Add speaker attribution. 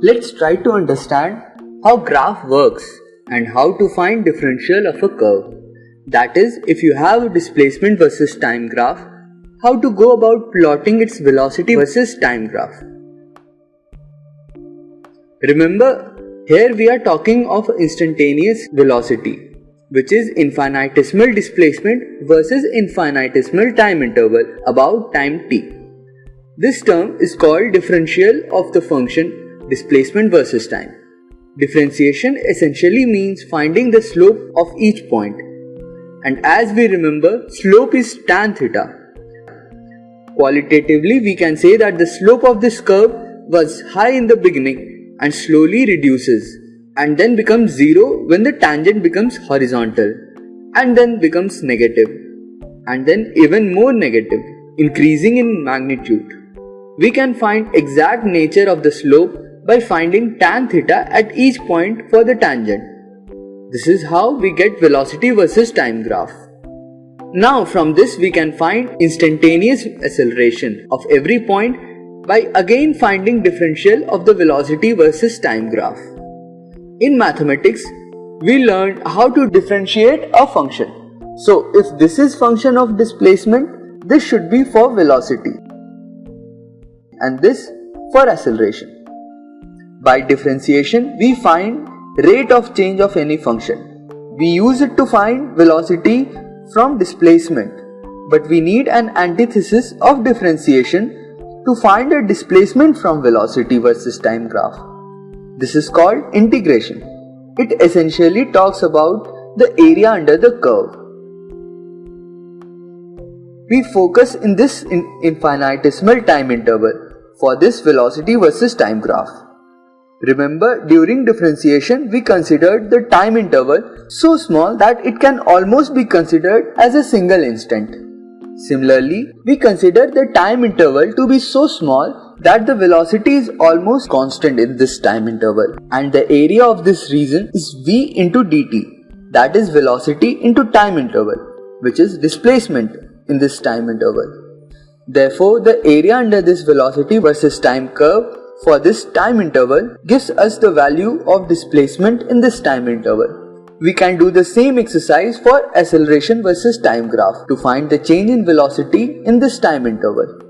Speaker 1: Let's try to understand how graph works and how to find differential of a curve. That is, if you have a displacement versus time graph, how to go about plotting its velocity versus time graph. Remember, here we are talking of instantaneous velocity, which is infinitesimal displacement versus infinitesimal time interval about time t. This term is called differential of the function displacement versus time. Differentiation essentially means finding the slope of each point. And as we remember, slope is tan theta. Qualitatively, we can say that the slope of this curve was high in the beginning and slowly reduces and then becomes zero when the tangent becomes horizontal and then becomes negative and then even more negative, increasing in magnitude. We can find exact nature of the slope by finding tan theta at each point for the tangent. This is how we get velocity versus time graph. Now from this we can find instantaneous acceleration of every point by again finding differential of the velocity versus time graph. In mathematics, we learned how to differentiate a function. So if this is function of displacement, this should be for velocity and this for acceleration. By differentiation, we find rate of change of any function. We use it to find velocity from displacement, but we need an antithesis of differentiation to find a displacement from velocity versus time graph. This is called integration. It essentially talks about the area under the curve. We focus in this infinitesimal time interval for this velocity versus time graph. Remember, during differentiation, we considered the time interval so small that it can almost be considered as a single instant. Similarly, we consider the time interval to be so small that the velocity is almost constant in this time interval, and the area of this region is v into dt, that is velocity into time interval, which is displacement in this time interval. Therefore, the area under this velocity versus time curve for this time interval gives us the value of displacement in this time interval. We can do the same exercise for acceleration versus time graph to find the change in velocity in this time interval.